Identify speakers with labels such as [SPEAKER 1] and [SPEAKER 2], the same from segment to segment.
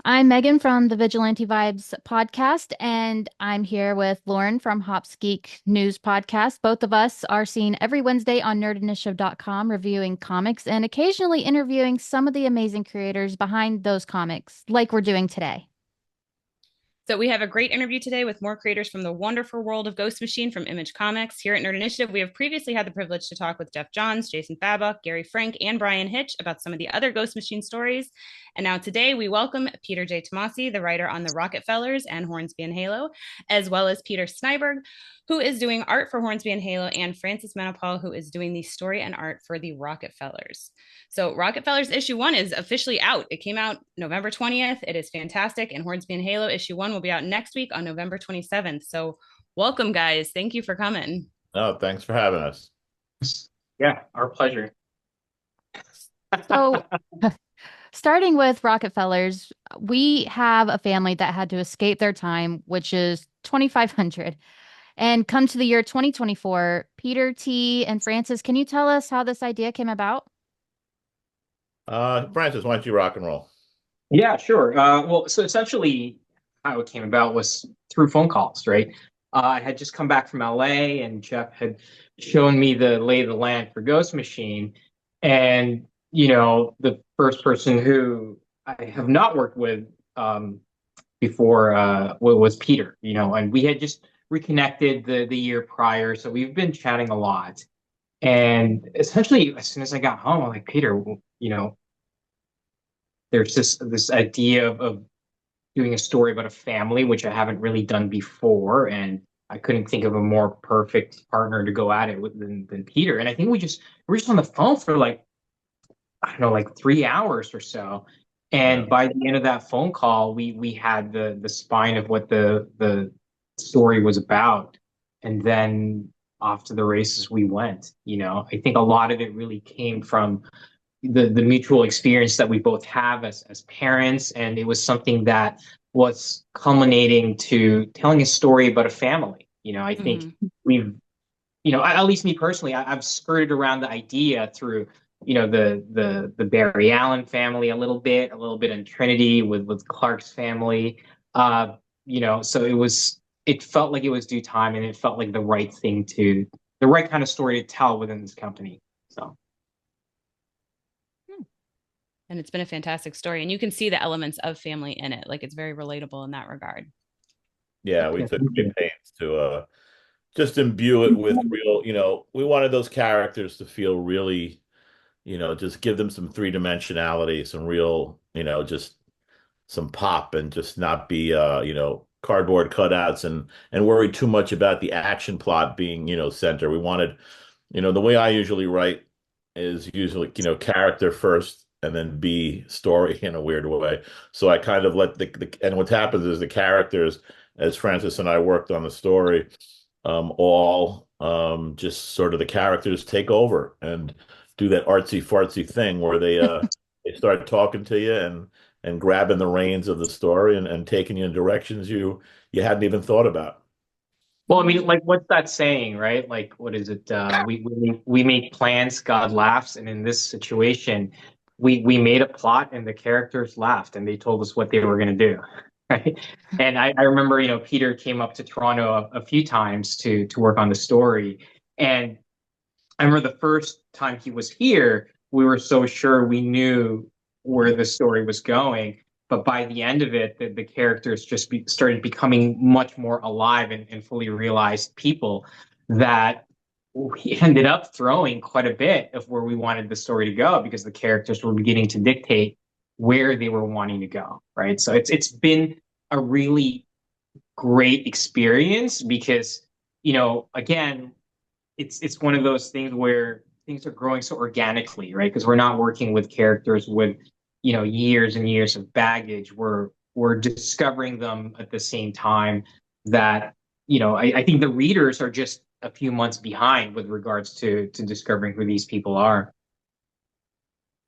[SPEAKER 1] I'm Megan from the Vigilante Vibes podcast, and I'm here with Lauren from Hops Geek News Podcast. Both of us are seen every Wednesday on nerdinitiative.com reviewing comics and occasionally interviewing some of the amazing creators behind those comics, like we're doing today.
[SPEAKER 2] So we have a great interview today with more creators from the wonderful world of Ghost Machine from Image Comics. Here at Nerd Initiative, we have previously had the privilege to talk with Jeff Johns, Jason Fabok, Gary Frank, and Brian Hitch about some of the other Ghost Machine stories. And now today we welcome Peter J. Tomasi, the writer on the Rocketfellers and Hornsby and Halo, as well as Peter Snejbjerg, who is doing art for Hornsby and Halo, and Francis Manapul, who is doing the story and art for the Rocketfellers. So Rocketfellers issue 1 is officially out. It came out November 20th. It is fantastic. And Hornsby and Halo issue 1 will be out next week on November 27th. So welcome, guys. Thank you for coming.
[SPEAKER 3] Oh, thanks for having us.
[SPEAKER 4] Yeah, our pleasure.
[SPEAKER 1] So, starting with Rockefellers, we have a family that had to escape their time, which is 2500, and come to the year 2024. Peter T. and Francis, can you tell us how this idea came about?
[SPEAKER 3] Francis, why don't you rock and roll?
[SPEAKER 4] Yeah, sure. Well, so essentially, how it came about was through phone calls, right? I had just come back from LA, and Jeff had shown me the lay of the land for Ghost Machine, and the first person who I have not worked with before was Peter. And we had just reconnected the year prior, so we've been chatting a lot. And essentially, as soon as I got home, I'm like, Peter, there's this idea of doing a story about a family, which I haven't really done before, and I couldn't think of a more perfect partner to go at it with than Peter. And I think we were just on the phone for like, I don't know, like 3 hours or so.
[SPEAKER 3] Yeah.
[SPEAKER 4] And by the end of that phone call, we had the spine of what the story was about, and then off to the races we went. I think a lot of it really came from the mutual experience that we both have as parents, and it was something that was culminating to telling a story about a family. I think we've, at least me personally, I've skirted around the idea through, the Barry Allen family a little bit in Trinity with Clark's family. So it felt like it was due time, and it felt like the right kind of story to tell within this company. So.
[SPEAKER 2] And it's been a fantastic story. And you can see the elements of family in it. Like it's very relatable in that regard.
[SPEAKER 3] Yeah, we took great pains to just imbue it with real, we wanted those characters to feel really, just give them some three-dimensionality, some real, just some pop, and just not be cardboard cutouts and worry too much about the action plot being, center. We wanted, the way I usually write is usually, character first and then B, story, in a weird way. So I kind of let and what happens is the characters, as Francis and I worked on the story, all just sort of the characters take over and do that artsy fartsy thing where they start talking to you and grabbing the reins of the story and taking you in directions you hadn't even thought about.
[SPEAKER 4] Well, I mean, like, what's that saying, right? Like, what is it? We make plans, God laughs, and in this situation, we made a plot, and the characters laughed, and they told us what they were going to do, right? And I remember, Peter came up to Toronto a few times to work on the story, and I remember the first time he was here, we were so sure we knew where the story was going. But by the end of it, the characters just started becoming much more alive and fully realized people that we ended up throwing quite a bit of where we wanted the story to go because the characters were beginning to dictate where they were wanting to go, right? So it's been a really great experience because, again, it's one of those things where things are growing so organically, right? Because we're not working with characters with years and years of baggage. We're discovering them at the same time that I think the readers are just a few months behind with regards to discovering who these people are.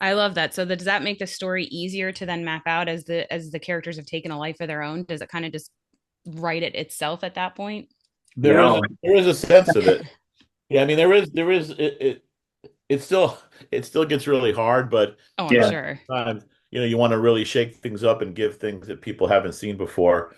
[SPEAKER 2] I love that. So does that make the story easier to then map out as the characters have taken a life of their own? Does it kind of just write it itself at that point?
[SPEAKER 3] There is a sense of it. Yeah, I mean there is it still gets really hard, but
[SPEAKER 2] Oh, I'm
[SPEAKER 4] Yeah.
[SPEAKER 2] sure.
[SPEAKER 3] times you want to really shake things up and give things that people haven't seen before,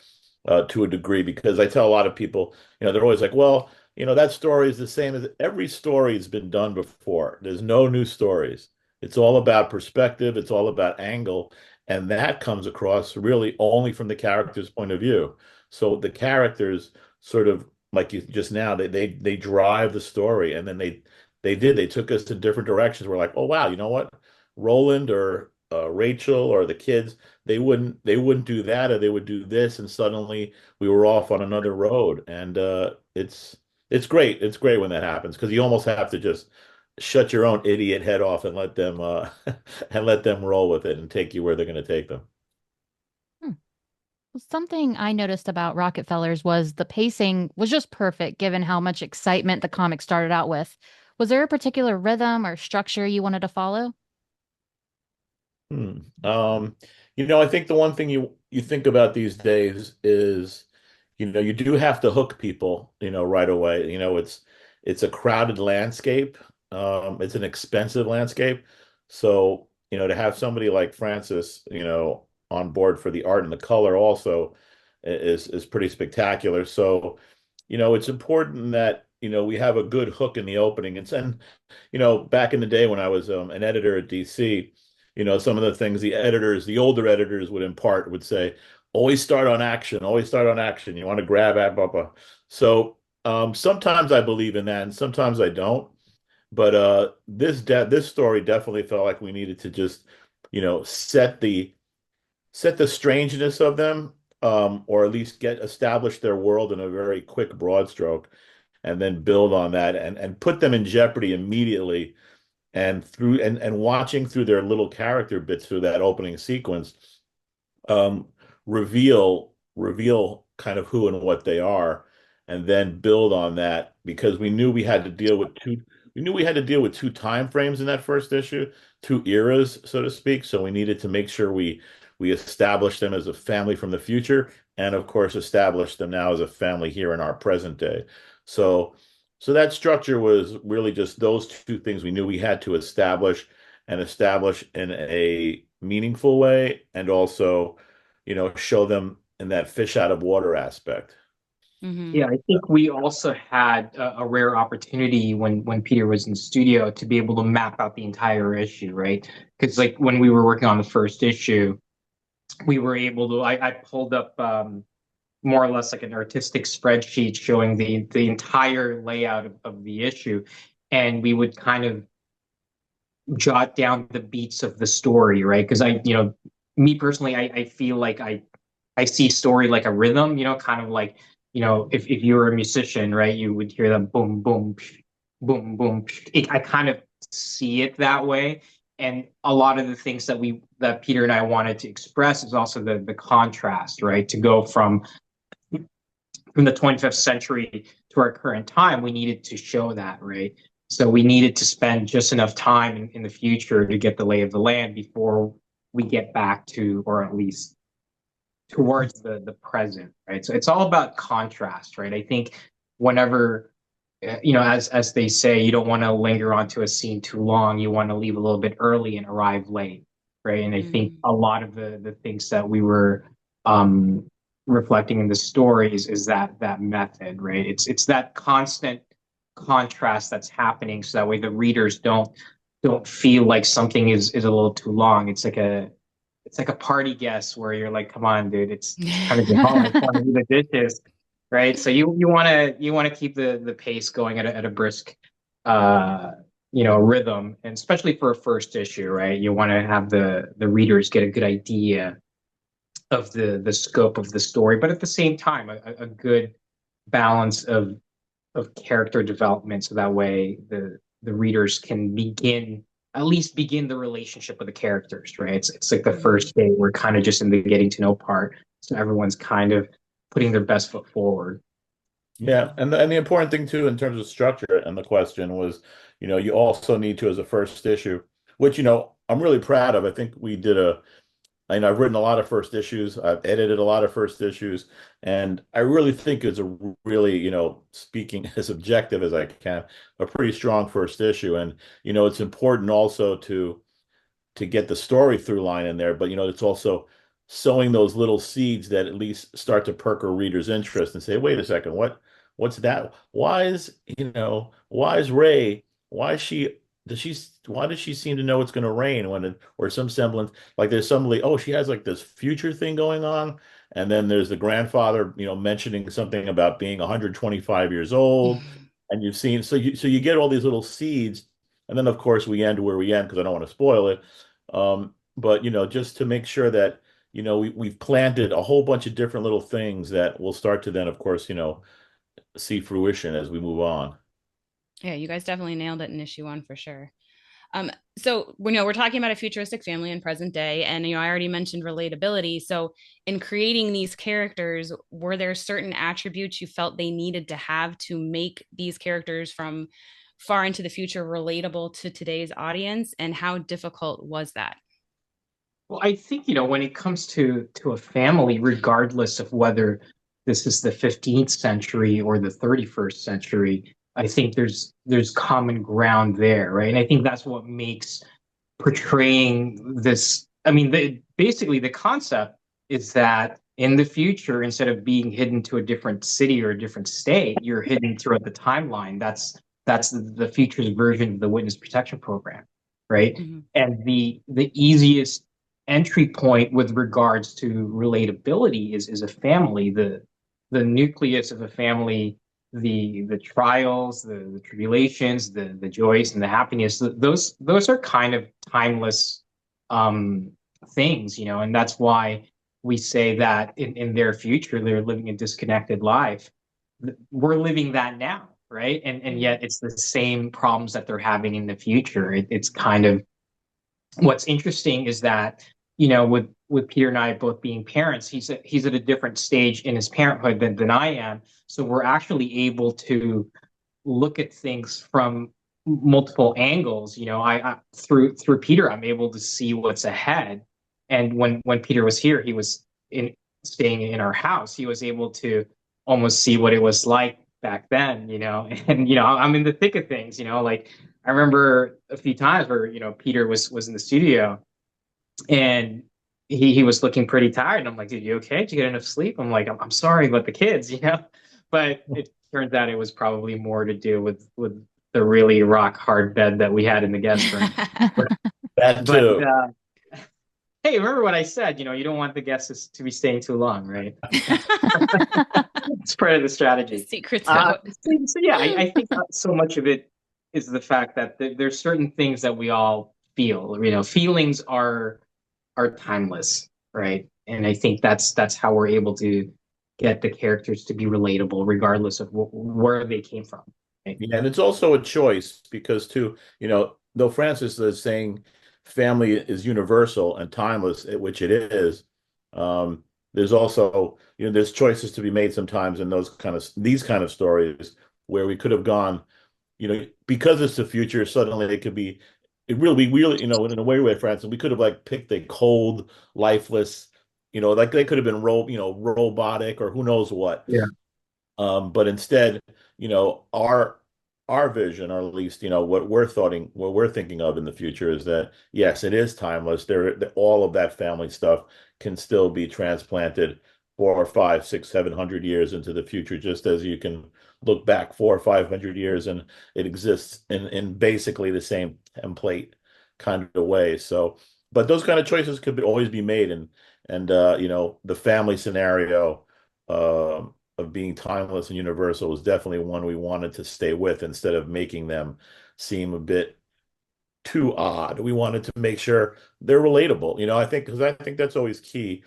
[SPEAKER 3] to a degree, because I tell a lot of people, they're always like, well, that story is the same as every story has been done before. There's no new stories. It's all about perspective. It's all about angle. And that comes across really only from the character's point of view. So the characters sort of like you just now, they drive the story, and then they took us to different directions. We're like, oh wow, you know what? Roland or Rachel or the kids, they wouldn't do that, or they would do this, and suddenly we were off on another road. And it's great. It's great when that happens, because you almost have to just shut your own idiot head off and let them and let them roll with it and take you where they're going to take them.
[SPEAKER 1] Hmm. Well, something I noticed about Rocketfellers was the pacing was just perfect given how much excitement the comic started out with. Was there a particular rhythm or structure you wanted to follow?
[SPEAKER 3] Hmm. I think the one thing you think about these days is, you do have to hook people, right away. It's a crowded landscape. It's an expensive landscape. So, to have somebody like Francis, on board for the art and the color also is pretty spectacular. So, it's important that, we have a good hook in the opening. And back in the day when I was an editor at DC, some of the things the older editors would impart would say, always start on action, always start on action. You want to grab at, blah, blah. So sometimes I believe in that, and sometimes I don't. But this story definitely felt like we needed to just, set the strangeness of them, or at least get establish their world in a very quick, broad stroke, and then build on that, and put them in jeopardy immediately, and watching through their little character bits through that opening sequence, um, reveal kind of who and what they are, and then build on that, because we knew we had to deal with two time frames in that first issue, two eras, so to speak. So we needed to make sure we established them as a family from the future, and of course establish them now as a family here in our present day. So so that structure was really just those two things we knew we had to establish, and establish in a meaningful way, and also, show them in that fish out of water aspect.
[SPEAKER 2] Mm-hmm.
[SPEAKER 4] Yeah, I think we also had a rare opportunity when Peter was in studio to be able to map out the entire issue, right? Because like when we were working on the first issue, we were able to. I pulled up more or less like an artistic spreadsheet showing the entire layout of the issue, and we would kind of jot down the beats of the story, right? Because me personally, I feel like I see story like a rhythm, kind of like, if you were a musician, right, you would hear them boom, boom, psh, boom, boom. Psh. I kind of see it that way. And a lot of the things that Peter and I wanted to express is also the contrast, right? To go from the 25th century to our current time, we needed to show that, right? So we needed to spend just enough time in the future to get the lay of the land before we get back to, or at least towards the present, right? So it's all about contrast, right? I think whenever, as they say, you don't want to linger onto a scene too long. You want to leave a little bit early and arrive late, right? And I think a lot of the things that we were um, reflecting in the stories is that method, right? It's that constant contrast that's happening, so that way the readers don't feel like something is a little too long. It's like a party guest where you're like, come on, dude, it's time to get home. It's time to do the dishes, right? So you want to keep the pace going at a brisk, rhythm, and especially for a first issue, right? You want to have the readers get a good idea of the scope of the story, but at the same time, a good balance of character development, so that way the readers can at least begin the relationship with the characters, right? It's like the first day we're kind of just in the getting to know part, so everyone's kind of putting their best foot forward.
[SPEAKER 3] Yeah, and the important thing too in terms of structure and the question was, you also need to, as a first issue, which, I'm really proud of. I think we did I've written a lot of first issues. I've edited a lot of first issues, and I really think it's a really, speaking as objective as I can, a pretty strong first issue. And, it's important also to to get the story through line in there, but it's also sowing those little seeds that at least start to perk a reader's interest and say, wait a second, what's that? Why is Ray, why does she seem to know it's going to rain or some semblance, like there's somebody, oh, she has like this future thing going on. And then there's the grandfather, mentioning something about being 125 years old. And you've seen, so you get all these little seeds. And then of course we end where we end because I don't want to spoil it. But just to make sure that, we've planted a whole bunch of different little things that will start to then, of course, see fruition as we move on.
[SPEAKER 2] Yeah, you guys definitely nailed it in issue 1 for sure. So we're talking about a futuristic family in present day, and I already mentioned relatability. So in creating these characters, were there certain attributes you felt they needed to have to make these characters from far into the future relatable to today's audience, and how difficult was that?
[SPEAKER 4] Well, I think, when it comes to a family, regardless of whether this is the 15th century or the 31st century, I think there's common ground there, right? And I think that's what makes portraying this. I mean, basically the concept is that in the future, instead of being hidden to a different city or a different state, you're hidden throughout the timeline. That's the future's version of the witness protection program, right?
[SPEAKER 2] Mm-hmm.
[SPEAKER 4] And the easiest entry point with regards to relatability is a family, the nucleus of a family, the trials, the tribulations, the joys and the happiness. Those are kind of timeless things, and that's why we say that in their future they're living a disconnected life. We're living that now, right? And yet it's the same problems that they're having in the future. It's kind of what's interesting is that with Peter and I both being parents, he's at a different stage in his parenthood than I am. So we're actually able to look at things from multiple angles. I through Peter, I'm able to see what's ahead. And when Peter was here, he was staying in our house. He was able to almost see what it was like back then. And I'm in the thick of things. Like I remember a few times where Peter was in the studio, and he was looking pretty tired. And I'm like, dude, you okay? Did you get enough sleep? I'm like, I'm sorry about the kids, But it turns out it was probably more to do with the really rock hard bed that we had in the guest room.
[SPEAKER 3] That too.
[SPEAKER 4] Hey, remember what I said? You don't want the guests to be staying too long, right? It's part of the strategy.
[SPEAKER 2] The secret's out.
[SPEAKER 4] So yeah, I think so much of it is the fact that there's certain things that we all feel. Feelings are timeless, right? And I think that's how we're able to get the characters to be relatable, regardless of where they came from. Right?
[SPEAKER 3] Yeah, and it's also a choice because too, though Francis is saying family is universal and timeless, which it is, there's also, there's choices to be made sometimes in these kind of stories where we could have gone, because it's the future, suddenly it really, in a way with Francis, we could have like picked a cold, lifeless, like they could have been robotic or who knows what.
[SPEAKER 4] Yeah.
[SPEAKER 3] But instead, our vision, or at least what we're thinking of in the future is that yes, it is timeless. All of that family stuff can still be transplanted 4 or 5, 6, 700 years into the future, just as you can look back 400 or 500 years and it exists in basically the same template kind of way. So, but those kind of choices could always be made, and the family scenario of being timeless and universal was definitely one we wanted to stay with instead of making them seem a bit too odd. We wanted to make sure they're relatable, because I think that's always key,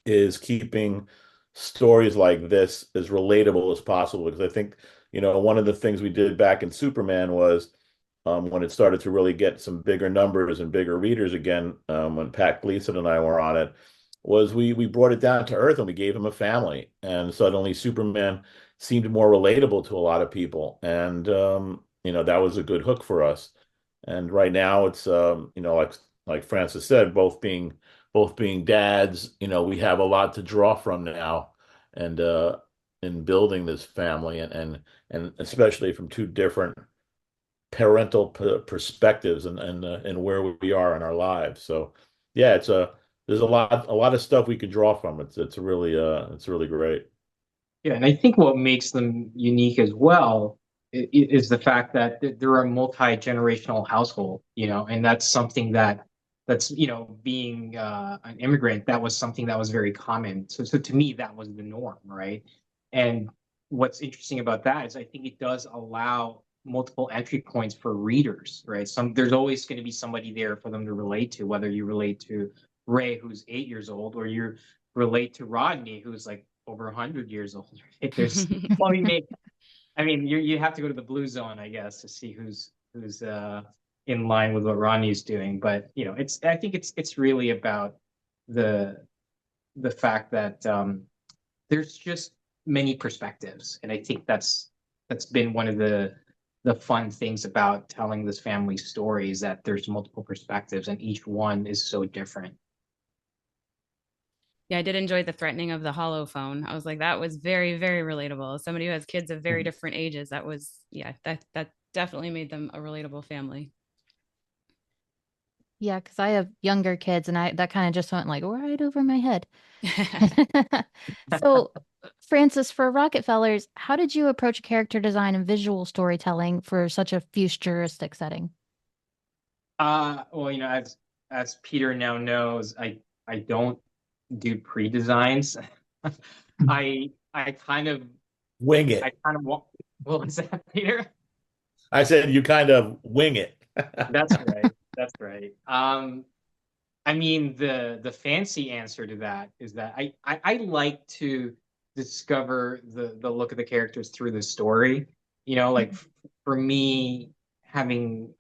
[SPEAKER 3] is keeping stories like this as relatable as possible. Because I think, one of the things we did back in Superman was when it started to really get some bigger numbers and bigger readers again, when Pat Gleason and I were on it, was we brought it down to earth and we gave him a family. And suddenly Superman seemed more relatable to a lot of people. And, that was a good hook for us. And right now it's, like Francis said, both being dads, we have a lot to draw from now, and in building this family, and especially from two different parental perspectives and where we are in our lives. So yeah, there's a lot of stuff we could draw from. It's really great.
[SPEAKER 4] Yeah, and I think what makes them unique as well is the fact that they're a multi-generational household, and that's something that's, being an immigrant, that was something that was very common. So to me, that was the norm, right? And what's interesting about that is I think it does allow multiple entry points for readers, right? There's always going to be somebody there for them to relate to, whether you relate to Ray, who's 8 years old, or you relate to Rodney, who's like over 100 years old. Right? Well, you have to go to the blue zone, I guess, to see who's in line with what Rodney's doing. But I think it's really about the fact that there's just many perspectives, and I think that's been one of the fun things about telling this family story, is that there's multiple perspectives and each one is so different.
[SPEAKER 2] Yeah, I did enjoy the threatening of the hollow phone. I was like, that was very, very relatable. As somebody who has kids of very different ages, that was, yeah, that definitely made them a relatable family.
[SPEAKER 1] Yeah, because I have younger kids, and that kind of just went like right over my head. So, Francis, for Rocketfellers, how did you approach character design and visual storytelling for such a futuristic setting?
[SPEAKER 4] Well, as Peter now knows, I don't do pre-designs. I kind of
[SPEAKER 3] Wing it.
[SPEAKER 4] I kind of want. What was that, Peter?
[SPEAKER 3] I said you kind of wing it.
[SPEAKER 4] That's right. That's right. The fancy answer to that is that I like to discover the look of the characters through the story. Like for me, having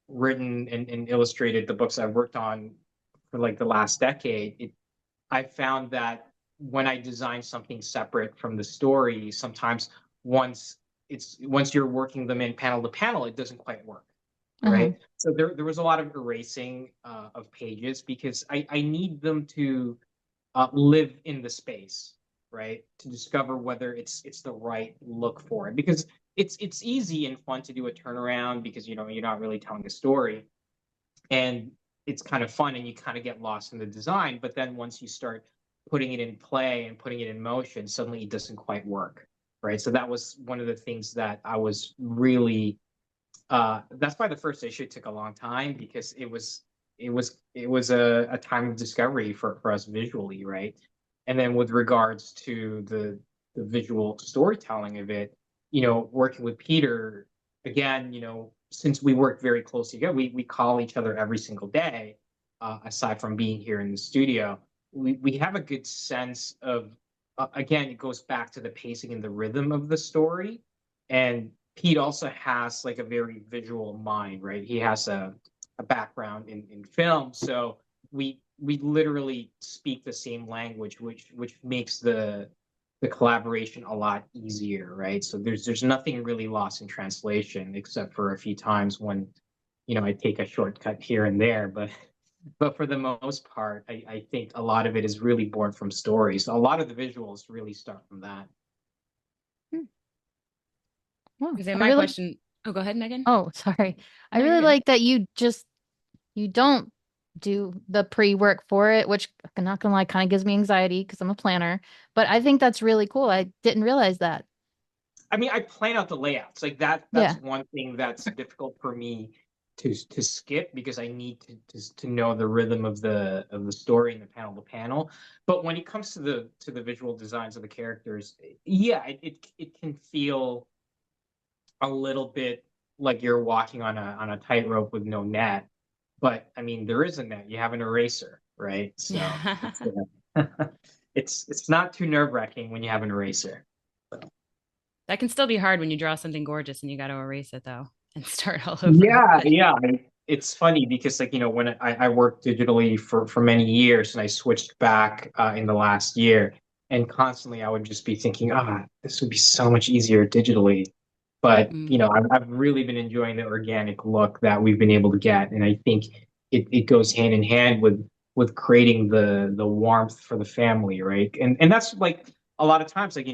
[SPEAKER 4] written and illustrated the books I've worked on for like the last decade, I found that when I design something separate from the story, sometimes once once you're working them in panel to panel, it doesn't quite work, right? So there was a lot of erasing of pages because I need them to live in the space, right? To discover whether it's the right look for it, because it's easy and fun to do a turnaround because you're not really telling a story, and it's kind of fun and you kind of get lost in the design. But then once you start putting it in play and putting it in motion, suddenly it doesn't quite work, right? So that was one of the things that I was really that's why the first issue took a long time, because it was a time of discovery for us visually, right? And then with regards to the visual storytelling of it, working with Peter again, since we work very closely together, we call each other every single day. Aside from being here in the studio, we have a good sense of. Again, it goes back to the pacing and the rhythm of the story, and Pete also has like a very visual mind, right? He has a background in film, so we literally speak the same language, which makes the collaboration a lot easier, right? So there's nothing really lost in translation, except for a few times when I take a shortcut here and there, but for the most part, I think a lot of it is really born from stories. A lot of the visuals really start from that.
[SPEAKER 1] Wow.
[SPEAKER 2] Question. Oh, go ahead, Megan.
[SPEAKER 1] Oh, sorry. I really like that you don't do the pre-work for it, which I'm not gonna lie, kind of gives me anxiety because I'm a planner. But I think that's really cool. I didn't realize that.
[SPEAKER 4] I plan out the layouts. Like that's one thing that's difficult for me to skip, because I need to know the rhythm of the story and the panel to panel. But when it comes to the visual designs of the characters, yeah, it can feel a little bit like you're walking on a tightrope with no net. But there is a net. You have an eraser, right? So it's not too nerve-wracking when you have an eraser.
[SPEAKER 2] That can still be hard when you draw something gorgeous and you got to erase it though and start all over.
[SPEAKER 4] Yeah. It's funny because when I worked digitally for many years, and I switched back in the last year, and constantly I would just be thinking, this would be so much easier digitally. But I've really been enjoying the organic look that we've been able to get, and I think it goes hand in hand with creating the warmth for the family, right? And that's like a lot of times, like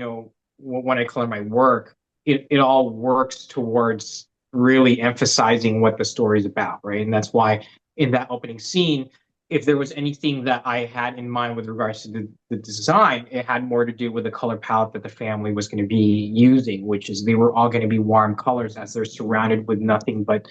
[SPEAKER 4] when I color my work, it all works towards really emphasizing what the story is about, right? And that's why in that opening scene, if there was anything that I had in mind with regards to the design, it had more to do with the color palette that the family was going to be using, which is they were all going to be warm colors as they're surrounded with nothing but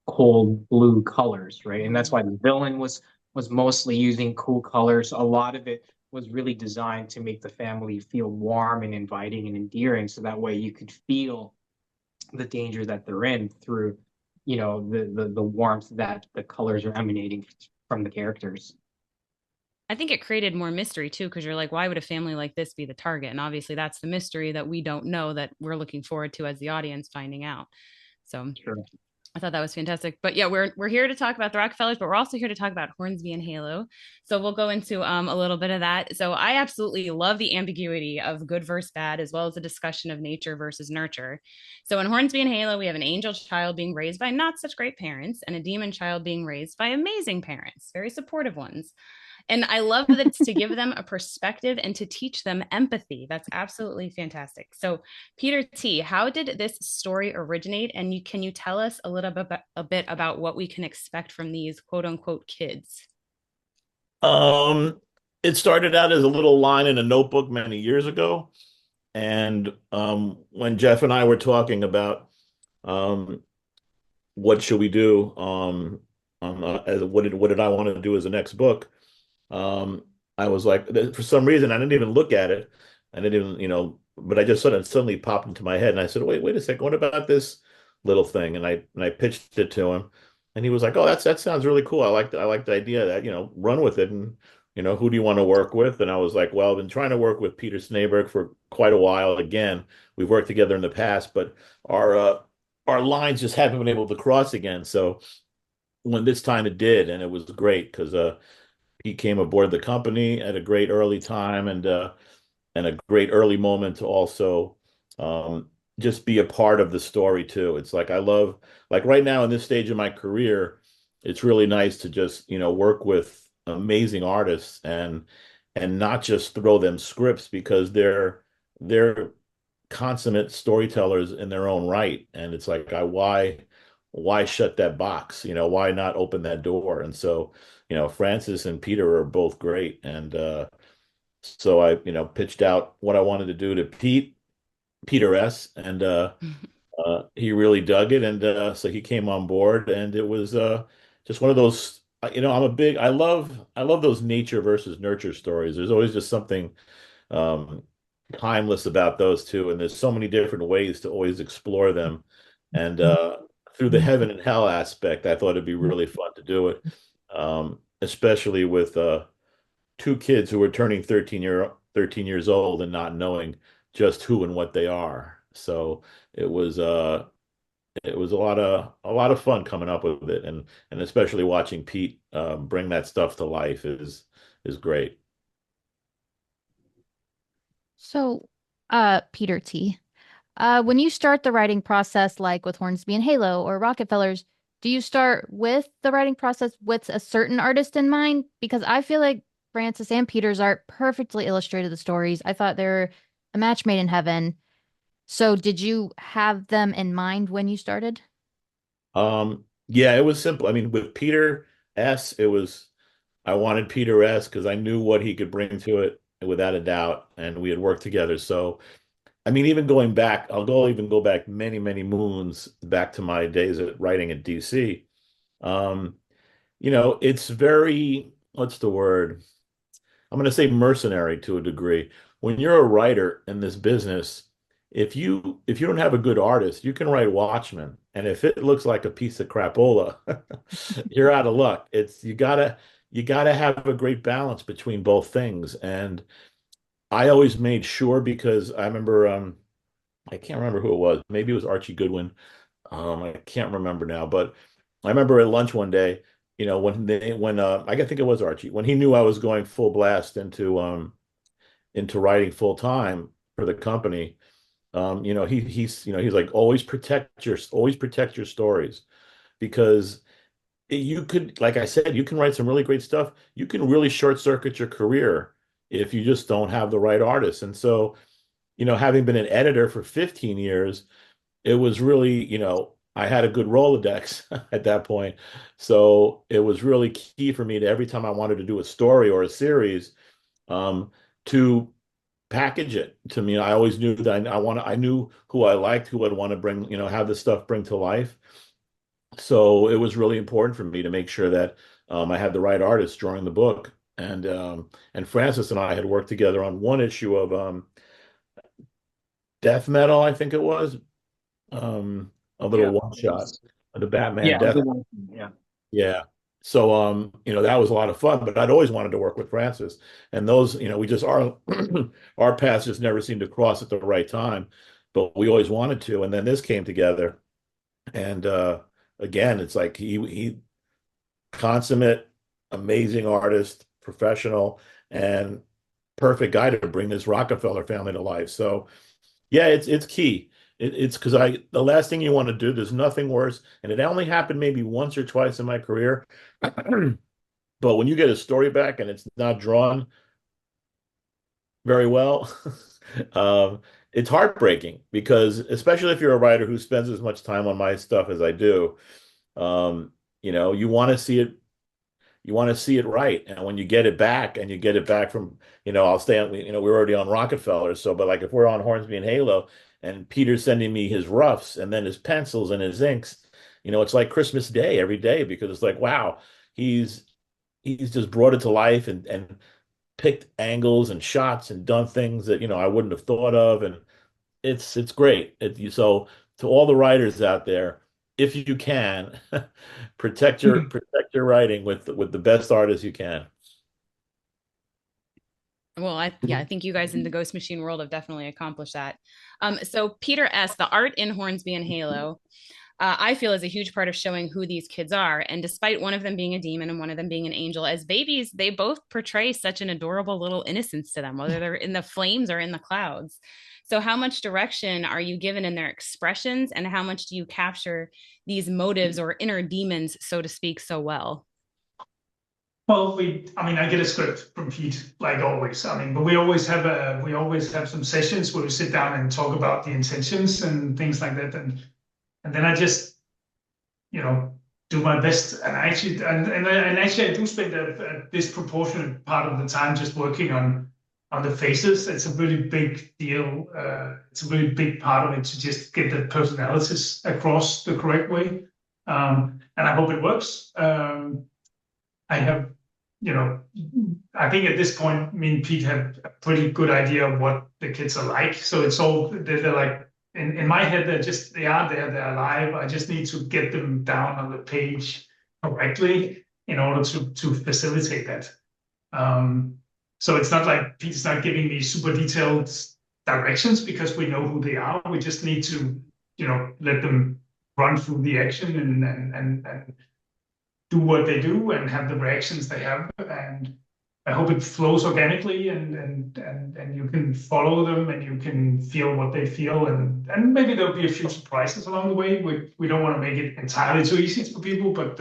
[SPEAKER 4] cold blue colors, right? And that's why the villain was mostly using cool colors. A lot of it was really designed to make the family feel warm and inviting and endearing, so that way you could feel the danger that they're in through, the warmth that the colors are emanating from the characters.
[SPEAKER 2] I think it created more mystery too, because you're like, why would a family like this be the target? And obviously, that's the mystery that we don't know, that we're looking forward to as the audience finding out. So
[SPEAKER 4] Sure.
[SPEAKER 2] I thought that was fantastic. But yeah, we're here to talk about the Rockefellers, but we're also here to talk about Hornsby and Halo. So we'll go into a little bit of that. So I absolutely love the ambiguity of good versus bad, as well as the discussion of nature versus nurture. So in Hornsby and Halo, we have an angel child being raised by not such great parents, and a demon child being raised by amazing parents, very supportive ones. And I love that it's to give them a perspective and to teach them empathy. That's absolutely fantastic. So, Peter T., how did this story originate? And can you tell us a bit about what we can expect from these quote unquote kids?
[SPEAKER 3] Um, it started out as a little line in a notebook many years ago. And when Jeff and I were talking about um, what should we do, what did I want to do as the next book? I was like, for some reason, I didn't even look at it. I didn't even, but I just suddenly popped into my head, and I said, wait a second, what about this little thing? And I pitched it to him, and he was like, oh, that sounds really cool. I like the idea that, run with it, and who do you want to work with? And I was like, well, I've been trying to work with Peter Snejbjerg for quite a while. Again, we've worked together in the past, but our lines just haven't been able to cross again. So when this time it did, and it was great because he came aboard the company at a great early time, and a great early moment to also just be a part of the story too. It's like like right now in this stage of my career, it's really nice to just work with amazing artists and not just throw them scripts, because they're consummate storytellers in their own right. And it's like, why shut that box? Why not open that door? And so, Francis and Peter are both great. And so I, pitched out what I wanted to do to Peter S. And he really dug it. And so he came on board, and it was just one of those, I love those nature versus nurture stories. There's always just something um, timeless about those two. And there's so many different ways to always explore them. And through the heaven and hell aspect, I thought it'd be really fun to do it, especially with two kids who were turning 13 years old and not knowing just who and what they are. So it was a lot of fun coming up with it, and especially watching Pete bring that stuff to life is great.
[SPEAKER 1] So, Peter T., when you start the writing process, like with Hornsby and Halo or Rocketfellers, do you start with the writing process with a certain artist in mind? Because I feel like Francis and Peter's art perfectly illustrated the stories. I thought they were a match made in heaven. So, did you have them in mind when you started?
[SPEAKER 3] Yeah, it was simple. I mean, with Peter S, I wanted Peter S because I knew what he could bring to it without a doubt, and we had worked together. So I mean, even going back, even go back many, many moons back to my days at writing at DC. Um, it's very, what's the word? I'm going to say mercenary to a degree. When you're a writer in this business, if you don't have a good artist, you can write Watchmen, and if it looks like a piece of crapola, you're out of luck. You gotta have a great balance between both things, and I always made sure, because I remember I can't remember who it was. Maybe it was Archie Goodwin. I can't remember now, but I remember at lunch one day, when I think it was Archie, when he knew I was going full blast into writing full time for the company. He's like, always protect your stories, because you could, like I said, you can write some really great stuff. You can really short circuit your career if you just don't have the right artist. And so having been an editor for 15 years, it was really, I had a good Rolodex at that point. So it was really key for me to every time I wanted to do a story or a series, to package it to me. I always knew that I knew who I liked, who I'd want to bring, have this stuff bring to life. So it was really important for me to make sure that I had the right artist drawing the book. And Francis and I had worked together on one issue of Death Metal, I think it was, a little one shot of the Batman
[SPEAKER 4] Yeah,
[SPEAKER 3] Death.
[SPEAKER 4] yeah.
[SPEAKER 3] Yeah. So that was a lot of fun, but I'd always wanted to work with Francis. And those, we just our paths just never seemed to cross at the right time, but we always wanted to. And then this came together. And again, it's like he consummate, amazing artist, professional, and perfect guy to bring this Rockefeller family to life. So yeah, it's key. It's because the last thing you want to do, there's nothing worse, and it only happened maybe once or twice in my career. But when you get a story back and it's not drawn very well, it's heartbreaking because especially if you're a writer who spends as much time on my stuff as I do, you want to see it. You want to see it right, and when you get it back, and you get it back from, I'll stay on. We're already on Rocketfellers, so but like if we're on Hornsby and Halo, and Peter's sending me his roughs and then his pencils and his inks, it's like Christmas Day every day because it's like, wow, he's just brought it to life and picked angles and shots and done things that I wouldn't have thought of, and it's great. So to all the writers out there, if you can, protect your writing with the best artists you can.
[SPEAKER 2] Well, I think you guys in the Ghost Machine world have definitely accomplished that. So Peter S., the art in Hornsby and Halo, I feel is a huge part of showing who these kids are. And despite one of them being a demon and one of them being an angel, as babies, they both portray such an adorable little innocence to them, whether they're in the flames or in the clouds. So how much direction are you given in their expressions, and how much do you capture these motives or inner demons, so to speak, so well?
[SPEAKER 5] Well, I get a script from Pete, like always. But we always have some sessions where we sit down and talk about the intentions and things like that, and then I just, do my best. And actually, I do spend a disproportionate part of the time just working on the faces. It's a really big deal. It's a really big part of it to just get the personalities across the correct way, and I hope it works. I have. I think at this point, me and Pete have a pretty good idea of what the kids are like. So it's all, they're like, in my head, they are there, they're alive. I just need to get them down on the page correctly in order to facilitate that. So it's not like Pete's not giving me super detailed directions because we know who they are. We just need to, let them run through the action and do what they do and have the reactions they have, and I hope it flows organically and you can follow them and you can feel what they feel, and maybe there'll be a few surprises along the way. We don't want to make it entirely too easy for people, but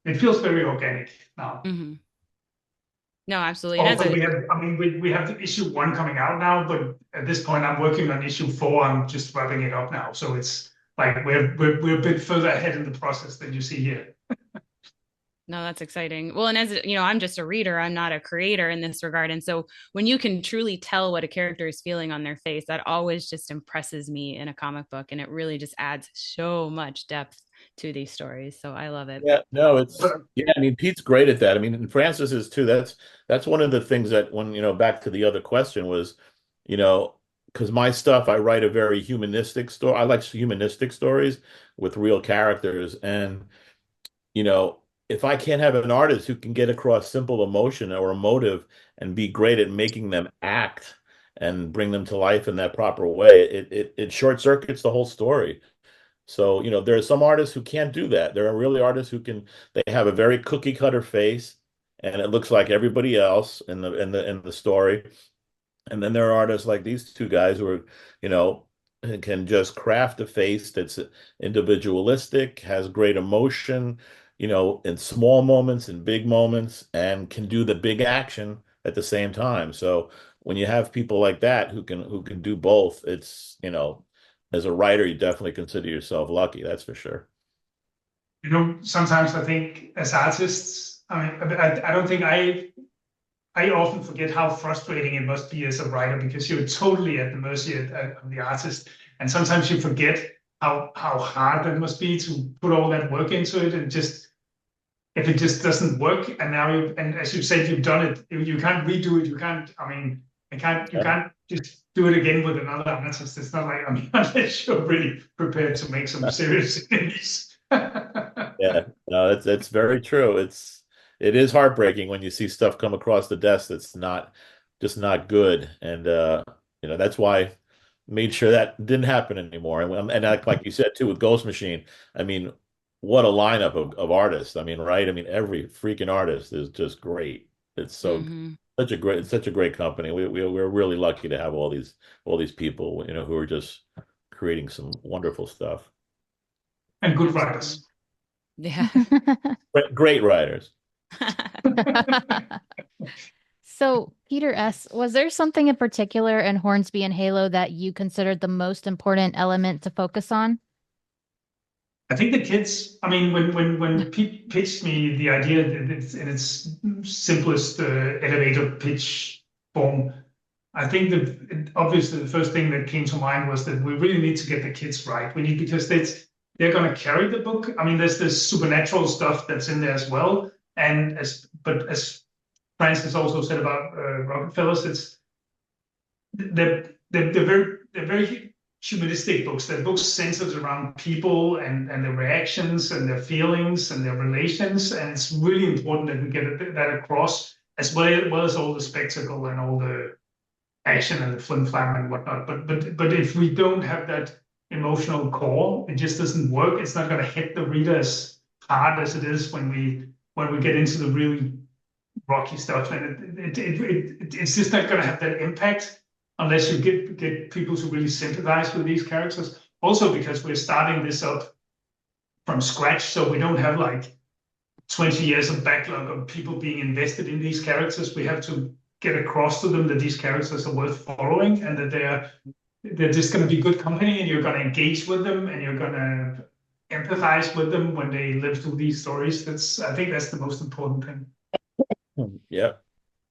[SPEAKER 5] it feels very organic now.
[SPEAKER 2] Mm-hmm. No, absolutely.
[SPEAKER 5] Also, we have issue 1 coming out now, but at this point I'm working on issue 4. I'm just wrapping it up now, so it's like we're a bit further ahead in the process than you see here.
[SPEAKER 2] No, that's exciting. Well, and as I'm just a reader, I'm not a creator in this regard. And so when you can truly tell what a character is feeling on their face, that always just impresses me in a comic book. And it really just adds so much depth to these stories. So I love it.
[SPEAKER 3] Yeah, no, Pete's great at that. And Francis is too. That's one of the things that when, back to the other question was, because my stuff, I write a very humanistic story. I like humanistic stories with real characters. And, if I can't have an artist who can get across simple emotion or emotive and be great at making them act and bring them to life in that proper way, it short circuits the whole story. So, there are some artists who can't do that. There are really artists they have a very cookie cutter face and it looks like everybody else in the story. And then there are artists like these 2 guys who are, can just craft a face that's individualistic, has great emotion, in small moments and big moments, and can do the big action at the same time. So when you have people like that who can do both, it's, as a writer, you definitely consider yourself lucky. That's for sure.
[SPEAKER 5] Sometimes I think as artists, I mean, I don't think I often forget how frustrating it must be as a writer, because you're totally at the mercy of the artist. And sometimes you forget how hard that must be to put all that work into it, and just, if it just doesn't work, and now and as you said, you've done it, you can't redo it. You can't, you can't just do it again with another artist. It's not like, unless you're really prepared to make some serious indies.
[SPEAKER 3] Yeah, no, that's very true. It is heartbreaking when you see stuff come across the desk that's not good, and that's why I made sure that didn't happen anymore. And like you said too, with Ghost Machine, I mean, what a lineup of artists. I mean, right? I mean, every freaking artist is just great. It's such a great company. We're really lucky to have all these people, who are just creating some wonderful stuff.
[SPEAKER 5] And good writers.
[SPEAKER 2] Yeah.
[SPEAKER 3] Great writers.
[SPEAKER 1] So, Peter S., was there something in particular in Hornsby and Halo that you considered the most important element to focus on?
[SPEAKER 5] I think the kids, when Pete pitched me the idea in its simplest elevator pitch form, I think that obviously the first thing that came to mind was that we really need to get the kids right. We need, because they're going to carry the book. I mean, there's this supernatural stuff that's in there as well. And as Francis also said about Rocketfellers, they're very humanistic books. They're books centered around people and their reactions and their feelings and their relations. And it's really important that we get that across, as well as all the spectacle and all the action and the flim flam and whatnot. But if we don't have that emotional core, it just doesn't work. It's not going to hit the reader as hard as it is when we get into the really rocky stuff, and it's just not going to have that impact unless you get people to really sympathize with these characters. Also, because we're starting this up from scratch, so we don't have like 20 years of backlog of people being invested in these characters. We have to get across to them that these characters are worth following, and that they're just going to be good company, and you're going to engage with them, and you're going to empathize with them when they live through these stories. I think that's the most important thing.
[SPEAKER 3] Yeah.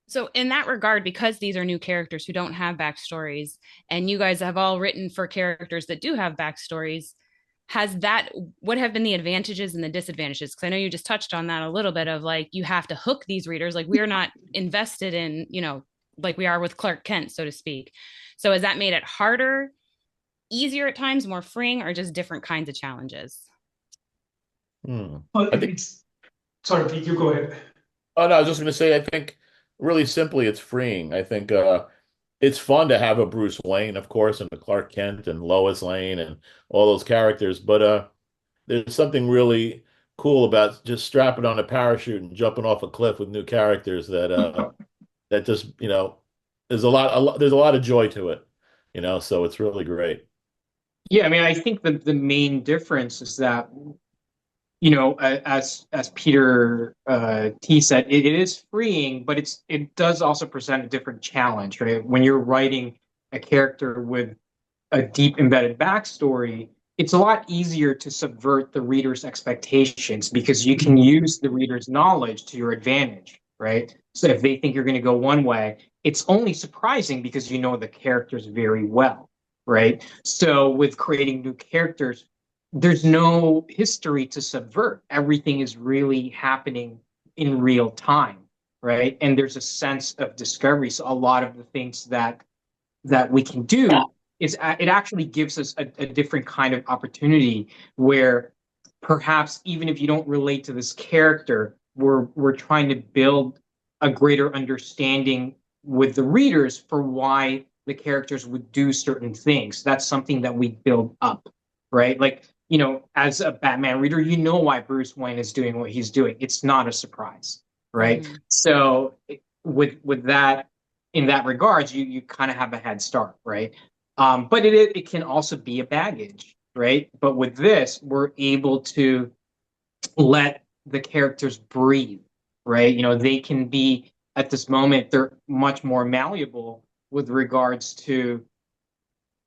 [SPEAKER 2] So in that regard, because these are new characters who don't have backstories, and you guys have all written for characters that do have backstories, what have been the advantages and the disadvantages? Because I know you just touched on that a little bit, of like, you have to hook these readers. Like, we're not invested in, like we are with Clark Kent, so to speak. So has that made it harder, easier at times, more freeing, or just different kinds of challenges?
[SPEAKER 5] Well, sorry, Pete, you go ahead.
[SPEAKER 3] Oh, no, I was just going to say, I think really simply, it's freeing. I think it's fun to have a Bruce Wayne, of course, and a Clark Kent and Lois Lane and all those characters. But there's something really cool about just strapping on a parachute and jumping off a cliff with new characters that just, there's a lot of joy to it, so it's really great.
[SPEAKER 4] Yeah, I think the main difference is that, as Peter T said, it is freeing, but it does also present a different challenge, right? When you're writing a character with a deep embedded backstory, it's a lot easier to subvert the reader's expectations, because you can use the reader's knowledge to your advantage, right? So if they think you're going to go one way, it's only surprising because you know the characters very well, right? So with creating new characters, there's no history to subvert. Everything is really happening in real time, right? And there's a sense of discovery. So a lot of the things that we can do is it actually gives us a different kind of opportunity, where perhaps even if you don't relate to this character, we're trying to build a greater understanding with the readers for why the characters would do certain things. That's something that we build up, right? Like, as a Batman reader, why Bruce Wayne is doing what he's doing. It's not a surprise, right? Mm-hmm. So with that, in that regards, you kind of have a head start, right? But it can also be a baggage, right? But with this, we're able to let the characters breathe, right? They can be, at this moment, they're much more malleable with regards to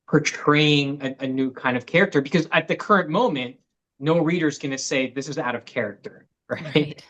[SPEAKER 4] portraying a new kind of character, because at the current moment, no reader's going to say this is out of character, right?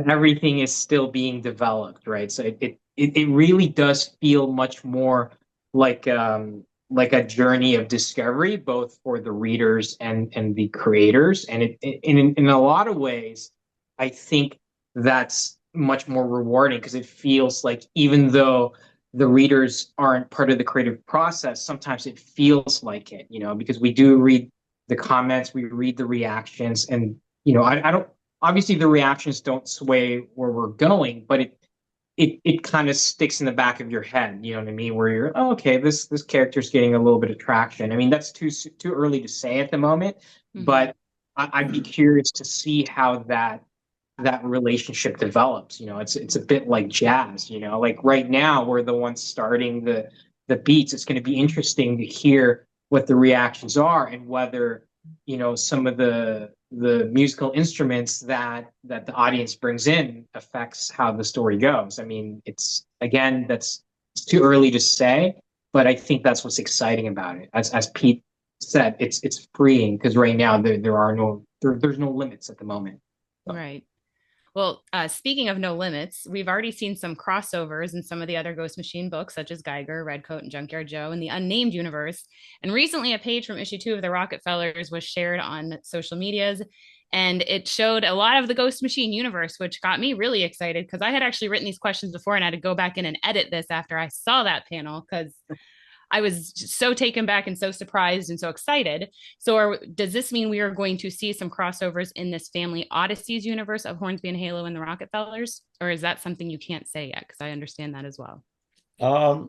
[SPEAKER 4] Everything is still being developed, right? So it really does feel much more like a journey of discovery, both for the readers and the creators. And in a lot of ways, I think that's much more rewarding, because it feels like, even though the readers aren't part of the creative process, sometimes it feels like it, because we do read the comments, we read the reactions, and I don't, obviously the reactions don't sway where we're going, but it kind of sticks in the back of your head, you know what I mean? Where you're, oh, okay, this character's getting a little bit of traction. I mean, that's too early to say at the moment, but I'd be curious to see how that relationship develops. It's a bit like jazz. Like right now we're the ones starting the beats. It's going to be interesting to hear what the reactions are, and whether some of the musical instruments that the audience brings in affects how the story goes. I mean, it's too early to say, but I think that's what's exciting about it. As Pete said, it's freeing, because right now there's no limits at the moment.
[SPEAKER 2] So. Right. Well, speaking of no limits, we've already seen some crossovers in some of the other Ghost Machine books, such as Geiger, Redcoat, and Junkyard Joe in the Unnamed universe. And recently, a page from issue 2 of the Rocketfellers was shared on social medias, and it showed a lot of the Ghost Machine universe, which got me really excited, because I had actually written these questions before, and I had to go back in and edit this after I saw that panel, because I was so taken back and so surprised and so excited. So does this mean we are going to see some crossovers in this family Odyssys universe of Hornsby and Halo and the Rocketfellers? Or is that something you can't say yet? Because I understand that as well.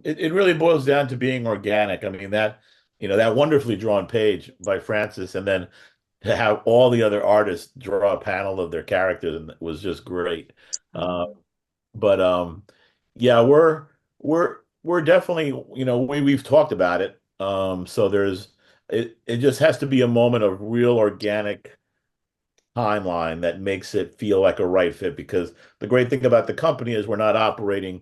[SPEAKER 3] It really boils down to being organic. I mean, that wonderfully drawn page by Francis, and then to have all the other artists draw a panel of their characters, and it was just great. But yeah, we're definitely, we've talked about it. So it just has to be a moment of real organic timeline that makes it feel like a right fit, because the great thing about the company is we're not operating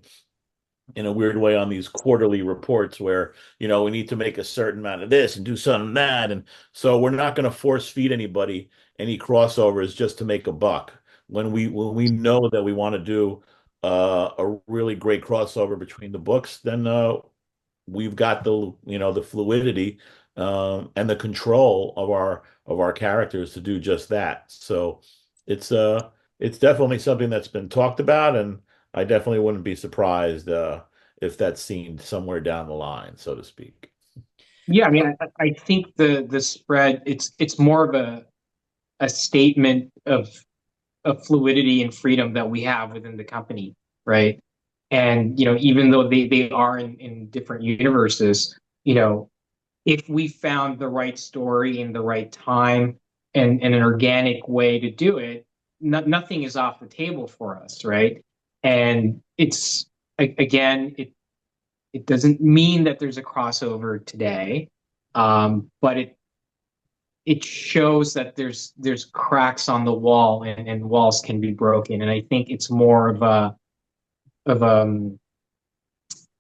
[SPEAKER 3] in a weird way on these quarterly reports where, we need to make a certain amount of this and do some of that. And so we're not going to force feed anybody any crossovers just to make a buck. When we know that we want to do a really great crossover between the books, then we've got the fluidity and the control of our characters to do just that. So it's definitely something that's been talked about, and I definitely wouldn't be surprised if that's seen somewhere down the line, so to speak.
[SPEAKER 4] Yeah, I mean, I think the spread, it's more of a statement of fluidity and freedom that we have within the company, right? And even though they are in different universes, if we found the right story in the right time and an organic way to do it, nothing is off the table for us, right? And it's, again, it doesn't mean that there's a crossover today, but it shows that there's cracks on the wall, and walls can be broken. And I think it's more of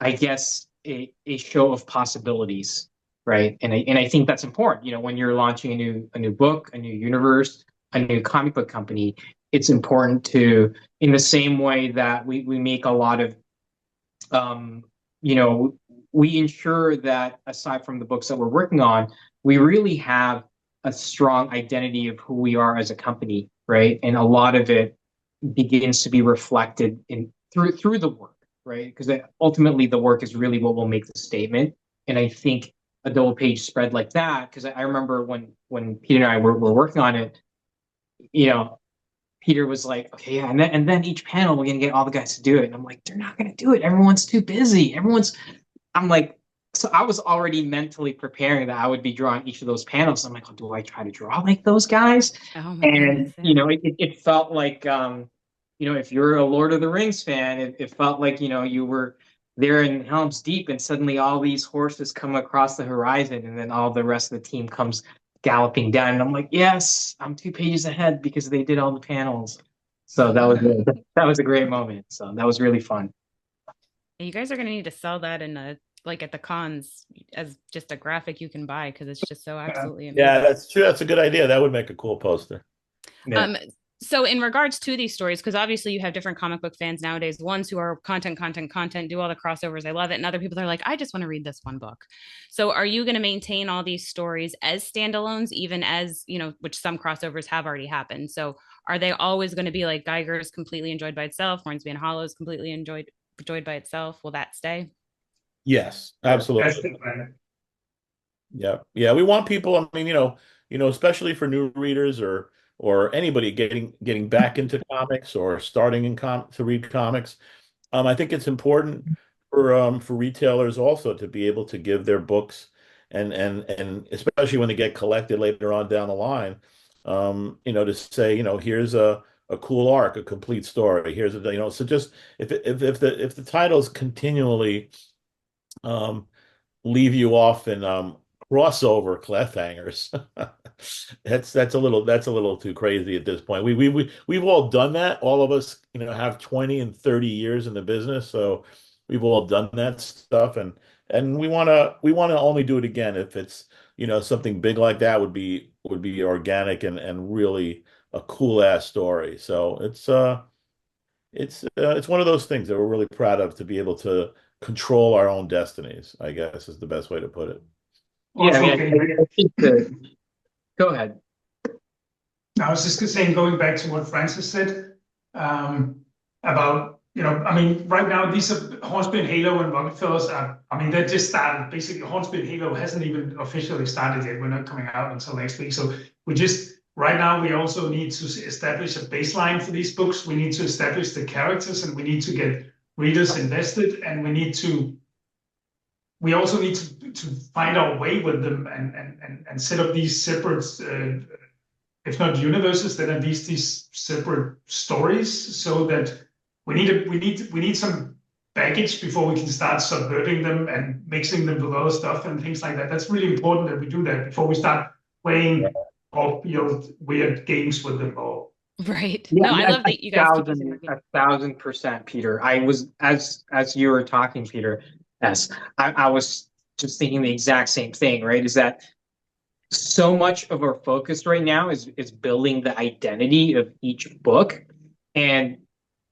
[SPEAKER 4] I guess a show of possibilities, right? And I think that's important. When you're launching a new book, a new universe, a new comic book company, it's important to, in the same way that we make a lot of we ensure that aside from the books that we're working on, we really have a strong identity of who we are as a company, right? And a lot of it begins to be reflected through the work, right? Because ultimately the work is really what will make the statement. And I think a double page spread like that, because I remember when Peter and I were working on it, Peter was like, okay, yeah, and then each panel we're gonna get all the guys to do it. And I'm like, they're not gonna do it. Everyone's too busy. I'm like, so I was already mentally preparing that I would be drawing each of those panels. I'm like, oh, do I try to draw like those guys?
[SPEAKER 2] Oh my goodness,
[SPEAKER 4] it felt like if you're a Lord of the Rings fan, it felt like you were there in Helm's Deep, and suddenly all these horses come across the horizon, and then all the rest of the team comes galloping down, and I'm like, yes, I'm 2 pages ahead because they did all the panels. So that was a great moment. So that was really fun.
[SPEAKER 2] You guys are going to need to sell that in a like at the cons as just a graphic you can buy because it's just so absolutely amazing.
[SPEAKER 3] Yeah, that's true. That's a good idea. That would make a cool poster.
[SPEAKER 4] Yeah.
[SPEAKER 2] So in regards to these stories, because obviously you have different comic book fans nowadays, ones who are content, do all the crossovers, I love it, and other people that are like, I just want to read this one book. So are you going to maintain all these stories as standalones, even as, you know, which some crossovers have already happened? So are they always going to be like Geiger's completely enjoyed by itself, Hornsby and Hollow's completely enjoyed by itself? Will that stay?
[SPEAKER 3] Yes, absolutely. Yeah, yeah. We want people. I mean, especially for new readers or anybody getting back into comics or starting to read comics. I think it's important for retailers also to be able to give their books and especially when they get collected later on down the line, to say, here's a cool arc, a complete story. Here's so just if the titles continually leave you off in crossover cliffhangers. That's a little too crazy at this point. We've all done that. All of us, have 20 and 30 years in the business, so we've all done that stuff, and we wanna only do it again if it's something big like that would be organic and really a cool ass story. So it's one of those things that we're really proud of to be able to control our own destinies, I guess is the best way to put it.
[SPEAKER 4] Yeah, I think go ahead.
[SPEAKER 5] I was just saying, going back to what Francis said about, right now these are Hornsby and Halo and Rocketfellers they just started. Basically, Hornsby and Halo hasn't even officially started yet. We're not coming out until next week. So right now we also need to establish a baseline for these books. We need to establish the characters, and we need to get readers invested, and we also need to find our way with them and set up these separate, if not universes, then at least these separate stories, so that we need some baggage before we can start subverting them and mixing them with other stuff and things like that. That's really important that we do that before we start playing weird games with them all.
[SPEAKER 2] Right.
[SPEAKER 4] Yeah,
[SPEAKER 2] no, I love that you guys keep using
[SPEAKER 4] 1,000%, Peter. I was as you were talking, Peter. Yes, I was just thinking the exact same thing. Right? Is that so much of our focus right now is building the identity of each book, and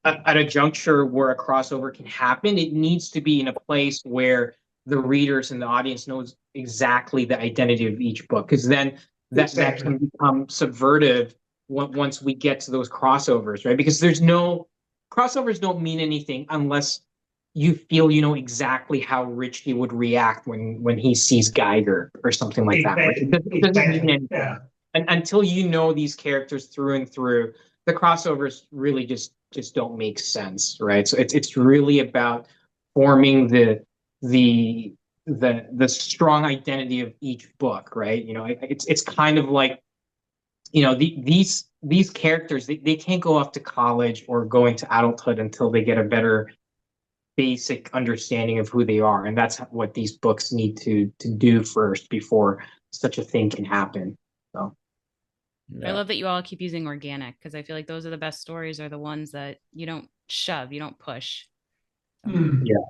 [SPEAKER 4] at a juncture where a crossover can happen, it needs to be in a place where the readers and the audience knows exactly the identity of each book, because then that can become subvertive once we get to those crossovers, right? Because crossovers don't mean anything unless you feel exactly how Richie would react when he sees Geiger or something like that. Right? It doesn't mean anything. Yeah. And until you know these characters through and through, the crossovers really just don't make sense, right? So it's really about forming the strong identity of each book, right? It's kind of like, these characters, they can't go off to college or go into adulthood until they get a better basic understanding of who they are, and that's what these books need to do first before such a thing can happen. So
[SPEAKER 2] I love that you all keep using organic, because I feel like those are the best stories, are the ones that you don't shove, you don't push.
[SPEAKER 4] Yeah.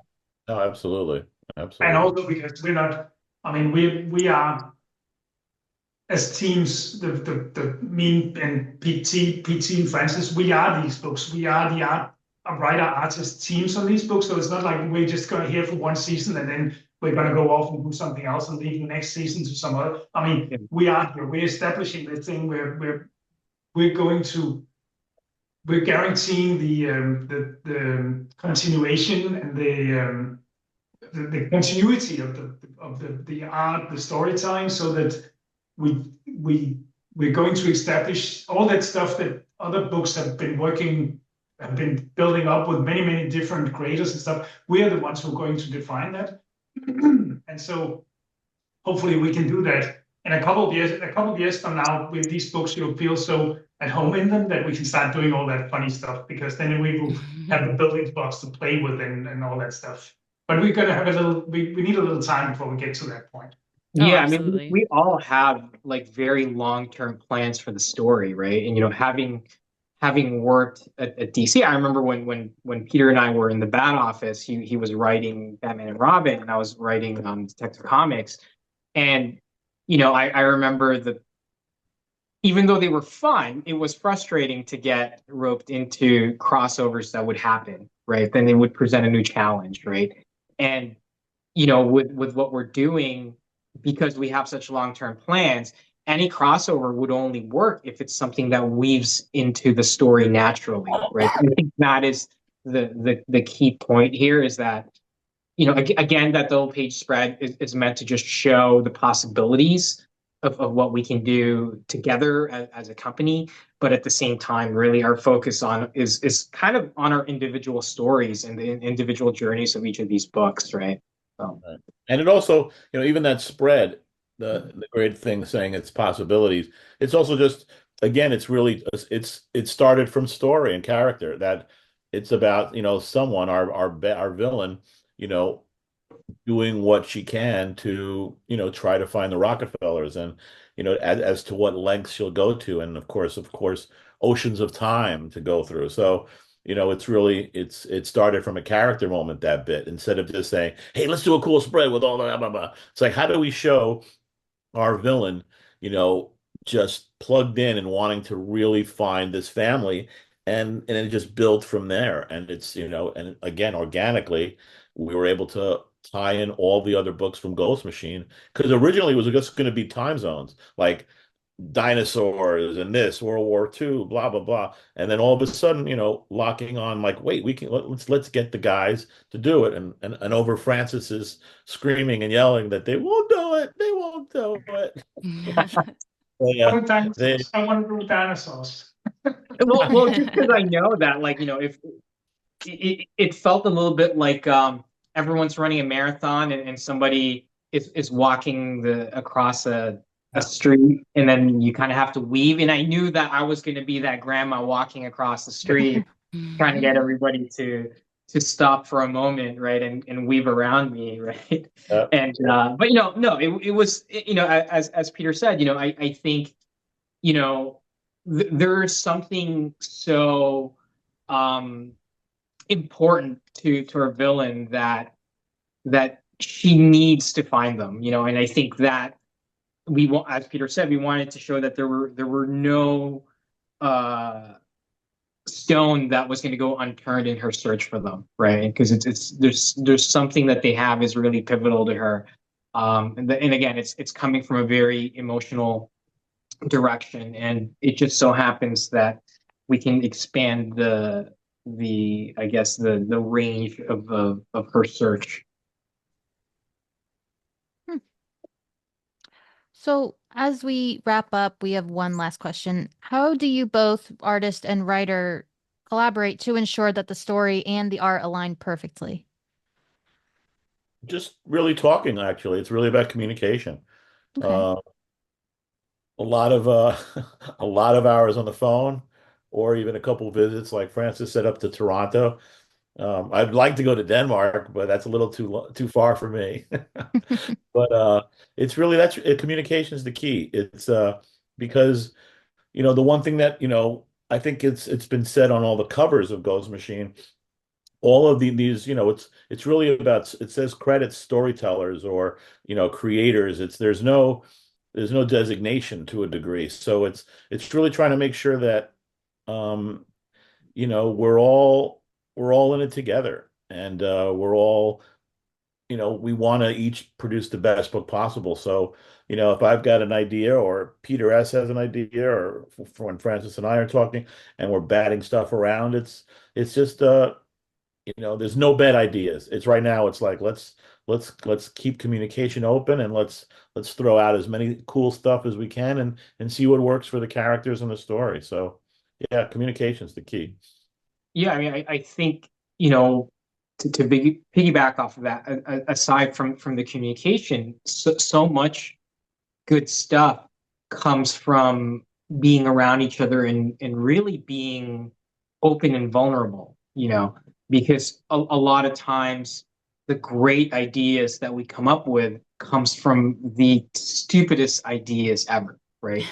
[SPEAKER 3] No, absolutely.
[SPEAKER 5] And also because we're not, we are, as teams, the me and PT and Francis, we are these books. We are the writer-artist teams on these books. So it's not like we're just going to hear for one season and then we're going to go off and do something else and leave the next season to some other. We're establishing the thing where we're guaranteeing the continuation and the continuity of the art, the storytelling, so that we're going to establish all that stuff that other books have been building up with many different creators and stuff. We are the ones who are going to define that, and so hopefully we can do that in a couple of years from now. With these books, you'll feel so at home in them that we can start doing all that funny stuff, because then we will have the building blocks to play with and all that stuff. But we're going to have we need a little time before we get to that point.
[SPEAKER 4] Yeah, absolutely. we all have like very long-term plans for the story, right? And having having worked at DC, I remember when Peter and I were in the Bat Office, he was writing Batman and Robin, and I was writing Detective Comics. And, I remember even though they were fun, it was frustrating to get roped into crossovers that would happen, right? Then they would present a new challenge, right? And, with what we're doing, because we have such long-term plans, any crossover would only work if it's something that weaves into the story naturally, right? I think that is the key point here, is that, again, that double page spread is meant to just show the possibilities of what we can do together as a company. But at the same time, really our focus is kind of on our individual stories and the individual journeys of each of these books, right? So.
[SPEAKER 3] Right. And it also, even that spread, the great thing saying it's possibilities, it's also just, again, it's really, it started from story and character, that it's about, someone, our villain, doing what she can to, try to find the Rocketfellers, and, as to what lengths she'll go to. And of course, oceans of time to go through. So, it's really, it started from a character moment, that bit, instead of just saying, hey, let's do a cool spread with all the blah, blah, blah. It's like, how do we show our villain, you know, just plugged in and wanting to really find this family, and it just built from there. And it's, and again, organically, we were able to tie in all the other books from Ghost Machine, because originally it was just going to be time zones, like dinosaurs and this World War II, blah blah blah, and then all of a sudden, locking on, like, wait, we can, let's get the guys to do it, and over Francis's screaming and yelling that they won't do it, they won't do it. Yeah,
[SPEAKER 5] Dinosaurs. I want to do dinosaurs.
[SPEAKER 4] well, just because I know that, like, if it felt a little bit like everyone's running a marathon, and somebody is walking across a street, and then you kind of have to weave. And I knew that I was going to be that grandma walking across the street, trying to get everybody to stop for a moment, right, and weave around me, right. And but no, it was, as Peter said, I think, there is something so important to our villain that she needs to find them, and I think that as Peter said, we wanted to show that there were no stone that was going to go unturned in her search for them, right? Because there's something that they have is really pivotal to her, and again, it's coming from a very emotional direction, and it just so happens that we can expand the I guess the range of her search.
[SPEAKER 1] So, as we wrap up, we have one last question. How do you both, artist and writer, collaborate to ensure that the story and the art align perfectly?
[SPEAKER 3] Just really talking, actually. It's really about communication.
[SPEAKER 1] Okay.
[SPEAKER 3] A lot of a lot of hours on the phone, or even a couple of visits, like Francis said, up to Toronto. I'd like to go to Denmark, but that's a little too far for me. But it's really, communication is the key. It's because, the one thing that, I think it's been said on all the covers of Ghost Machine, all of these, it's really about, it says credits storytellers, or, creators. There's no designation to a degree. So it's really trying to make sure that, we're all in it together, and we're all, we want to each produce the best book possible. So, if I've got an idea, or Peter S has an idea, or when Francis and I are talking and we're batting stuff around, it's just there's no bad ideas. It's right now, it's like, let's keep communication open, and let's throw out as many cool stuff as we can, and see what works for the characters and the story. So yeah, communication is the key.
[SPEAKER 4] Yeah, I mean, I think, to piggyback off of that, aside from the communication, so much good stuff comes from being around each other, and really being open and vulnerable, because a lot of times the great ideas that we come up with comes from the stupidest ideas ever, right?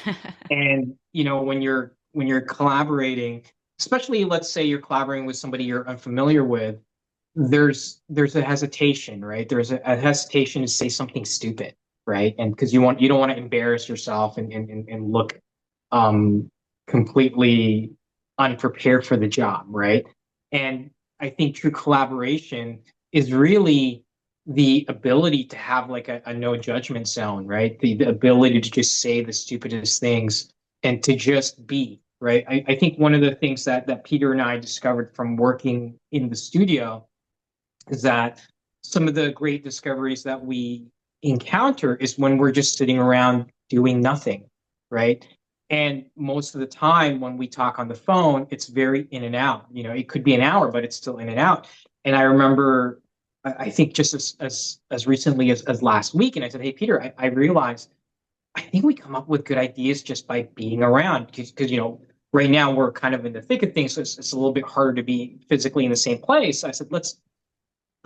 [SPEAKER 4] And when you're you're collaborating, especially let's say you're collaborating with somebody you're unfamiliar with, there's a hesitation, right? There's a hesitation to say something stupid, right? And because you don't want to embarrass yourself and look completely unprepared for the job, right? And I think true collaboration is really the ability to have like a no judgment zone, right? The ability to just say the stupidest things and to just be, right? I think one of the things that Peter and I discovered from working in the studio is that some of the great discoveries that we encounter is when we're just sitting around doing nothing, right? And most of the time when we talk on the phone, it's very in and out. You know, it could be an hour, but it's still in and out. And I remember, I think just as recently as last week, and I said, hey, Peter, I realized I think we come up with good ideas just by being around because you know, right now we're kind of in the thick of things, so it's a little bit harder to be physically in the same place. I said, let's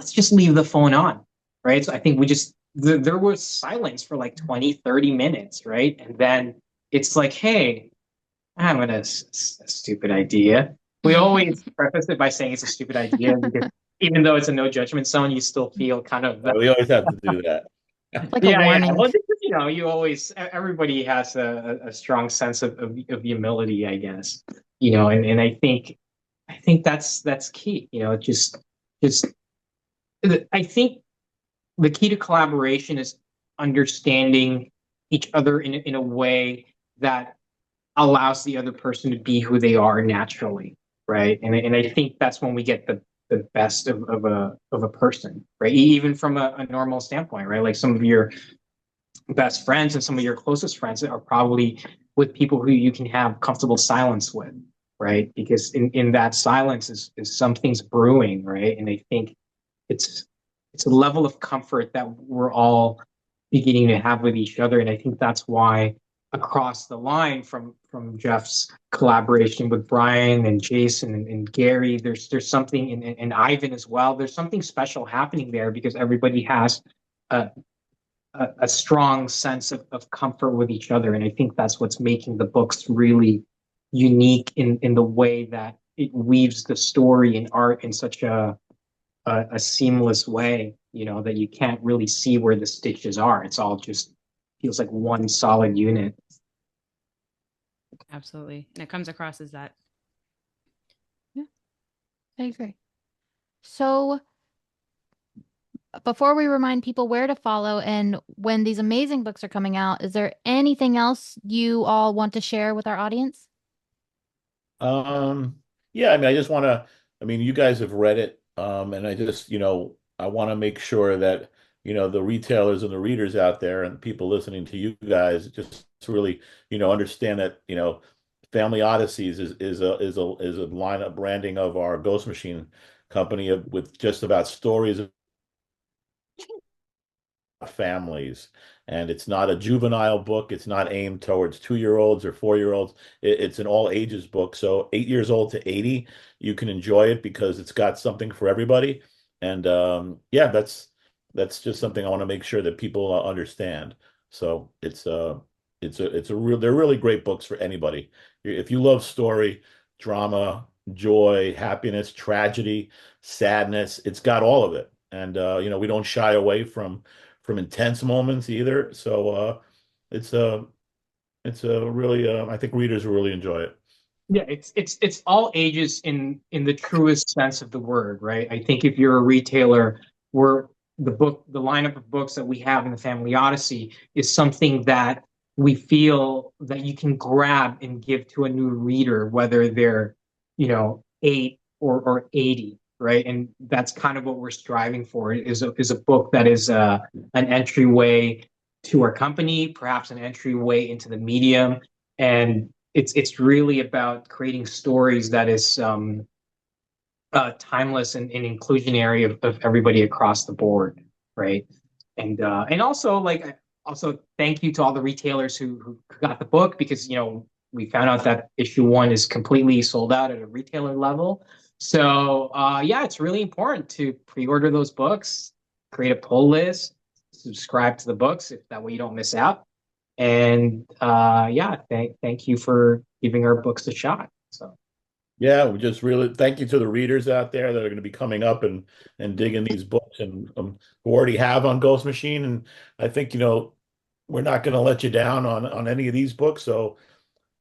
[SPEAKER 4] just leave the phone on, right? So I think there was silence for like 20, 30 minutes, right? And then it's like, hey, I'm a stupid idea. We always preface it by saying it's a stupid idea because even though it's a no judgment zone, you still feel kind of
[SPEAKER 3] We always have to do that.
[SPEAKER 1] Like a warning.
[SPEAKER 4] Well, you know, everybody has a strong sense of humility, I guess. You know, and I think that's key. You know, just I think the key to collaboration is understanding each other in a way that allows the other person to be who they are naturally, right? And I think that's when we get the best of a person, right? Even from a normal standpoint, right? Like some of your best friends and some of your closest friends are probably with people who you can have comfortable silence with, right? Because in that silence is something's brewing, right? And I think it's a level of comfort that we're all beginning to have with each other. And I think that's why across the line from Jeff's collaboration with Brian and Jason and Gary, there's something and Ivan as well. There's something special happening there because everybody has a strong sense of comfort with each other. And I think that's what's making the books really unique in the way that it weaves the story and art in such a seamless way, you know, that you can't really see where the stitches are. It's all just feels like one solid unit.
[SPEAKER 2] Absolutely. And it comes across as that.
[SPEAKER 1] Yeah, I agree. So before we remind people where to follow and when these amazing books are coming out, is there anything else you all want to share with our audience?
[SPEAKER 3] Yeah, I mean, I mean, you guys have read it, and I just, you know, I want to make sure that, you know, the retailers and the readers out there and people listening to you guys just really, you know, understand that, you know, Family Odysseys is a line of branding of our Ghost Machine company with just about stories of families. And it's not a juvenile book. It's not aimed towards 2-year-olds or 4-year-olds. It's an all ages book. So 8 years old to 80, you can enjoy it because it's got something for everybody. And yeah, that's just something I want to make sure that people understand. So they're really great books for anybody. If you love story, drama, joy, happiness, tragedy, sadness, it's got all of it. And you know, we don't shy away from intense moments either. So it's a really I think readers will really enjoy it.
[SPEAKER 4] Yeah, it's all ages in the truest sense of the word, right? I think if you're a retailer, the lineup of books that we have in the Family Odyssey is something that we feel that you can grab and give to a new reader, whether they're, you know, 8 or 80, right? And that's kind of what we're striving for is a book that is an entryway to our company, perhaps an entryway into the medium, and it's really about creating stories that is timeless and inclusionary of everybody across the board, right? And also thank you to all the retailers who got the book because, you know, we found out that issue 1 is completely sold out at a retailer level. So yeah, it's really important to pre-order those books, create a pull list, subscribe to the books if that way you don't miss out. And yeah, thank you for giving our books a shot. So
[SPEAKER 3] Yeah, we just really thank you to the readers out there that are going to be coming up and digging these books and who already have on Ghost Machine. And I think, we're not going to let you down on any of these books. So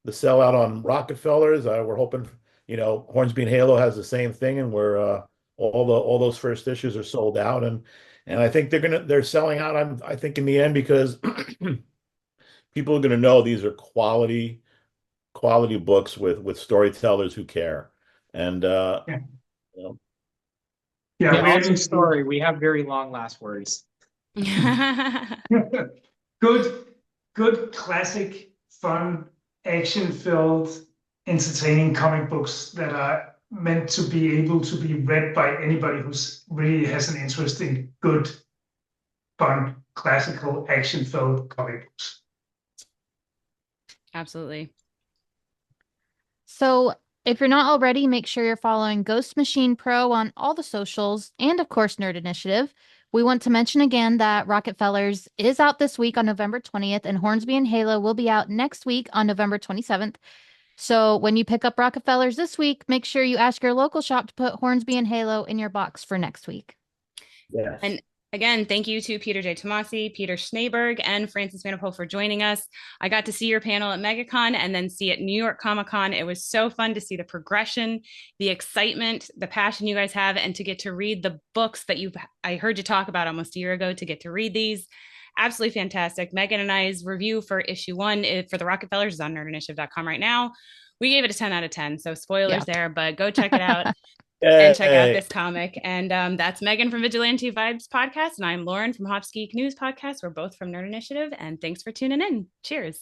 [SPEAKER 3] the sellout on Rocketfellers, we're hoping, Hornsby and Halo has the same thing, and we're all those first issues are sold out, and I think they're selling out. I think in the end because people are going to know these are quality books with storytellers who care. And
[SPEAKER 5] Yeah.
[SPEAKER 3] you know,
[SPEAKER 5] Yeah,
[SPEAKER 4] yeah,
[SPEAKER 5] we
[SPEAKER 4] also story. We have very long last words.
[SPEAKER 5] good classic, fun, action-filled, entertaining comic books that are meant to be able to be read by anybody who's really has an interest in good, fun, classical, action-filled comic books.
[SPEAKER 2] Absolutely.
[SPEAKER 1] So if you're not already, make sure you're following Ghost Machine Pro on all the socials and, of course, Nerd Initiative. We want to mention again that Rocketfellers is out this week on November 20th, and Hornsby and Halo will be out next week on November 27th. So when you pick up Rocketfellers this week, make sure you ask your local shop to put Hornsby and Halo in your box for next week.
[SPEAKER 3] yes.
[SPEAKER 2] And again, thank you to Peter J. Tomasi, Peter Snejbjerg, and Francis Manapul for joining us. I got to see your panel at MegaCon and then see it at New York Comic Con. It was so fun to see the progression, the excitement, the passion you guys have, and to get to read the books that I heard you talk about almost a year ago, to get to read these. Absolutely fantastic. Megan and I's review for issue 1 for the Rocketfellers is on nerdinitiative.com right now. We gave it a 10 out of 10, so spoilers there, but go check it out. And check out this comic. And that's Megan from Vigilante Vibes Podcast. And I'm Lauren from Hops Geek News Podcast. We're both from Nerd Initiative. And thanks for tuning in. Cheers.